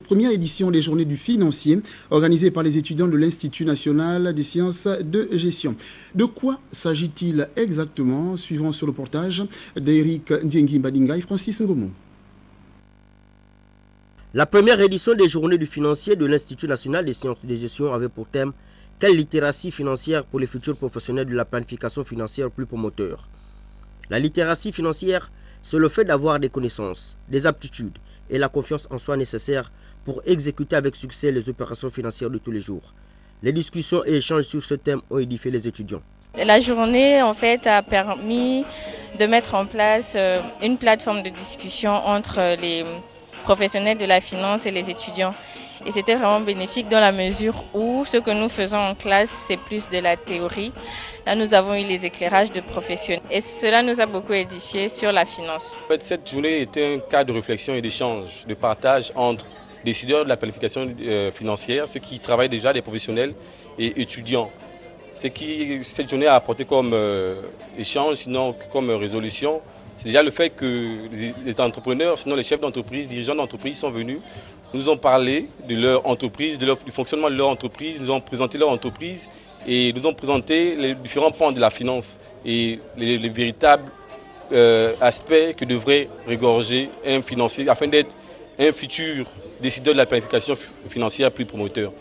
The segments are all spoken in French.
Première édition des Journées du financier, organisée par les étudiants de l'Institut national des sciences de gestion. De quoi s'agit-il exactement? Suivant sur le reportage d'Eric Ndiengi Mbadinga et Francis Ngomo. La première édition des Journées du financier de l'Institut national des sciences de gestion avait pour thème « Quelle littératie financière pour les futurs professionnels de la planification financière plus promoteurs ?» La littératie financière, c'est le fait d'avoir des connaissances, des aptitudes et la confiance en soi nécessaire pour exécuter avec succès les opérations financières de tous les jours. Les discussions et échanges sur ce thème ont édifié les étudiants. La journée, en fait, a permis de mettre en place une plateforme de discussion entre les professionnels de la finance et les étudiants. Et c'était vraiment bénéfique dans la mesure où ce que nous faisons en classe, c'est plus de la théorie. Là, nous avons eu les éclairages de professionnels et cela nous a beaucoup édifié sur la finance. En fait, cette journée était un cadre de réflexion et d'échange, de partage entre décideurs de la planification financière, ceux qui travaillent déjà, des professionnels et étudiants. Ce qui cette journée a apporté comme échange, sinon comme résolution, c'est déjà le fait que les entrepreneurs, sinon les chefs d'entreprise, dirigeants d'entreprise sont venus, nous ont parlé de leur entreprise, du fonctionnement de leur entreprise, nous ont présenté leur entreprise et nous ont présenté les différents pans de la finance et les véritables aspects que devrait regorger un financier afin d'être un futur décideur de la planification financière plus promoteur.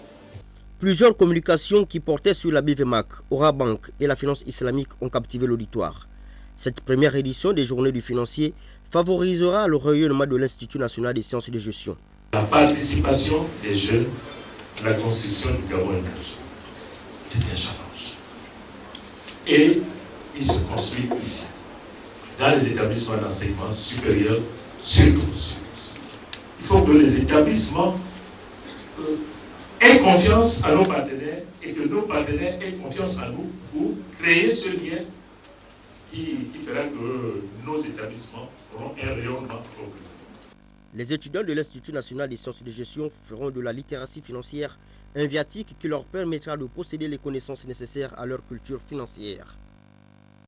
Plusieurs communications qui portaient sur la BVMAC, Aura Bank et la finance islamique ont captivé l'auditoire. Cette première édition des Journées du financier favorisera le rayonnement de l'Institut national des sciences de gestion. La participation des jeunes à la construction du Gabon émergent, c'est un challenge. Et il se construit ici, dans les établissements d'enseignement supérieur, surtout. Il faut que les établissements aient confiance à nos partenaires et que nos partenaires aient confiance en nous pour créer ce lien qui fera que nos établissements auront un rayonnement progressif. Les étudiants de l'Institut national des sciences de gestion feront de la littératie financière un viatique qui leur permettra de posséder les connaissances nécessaires à leur culture financière.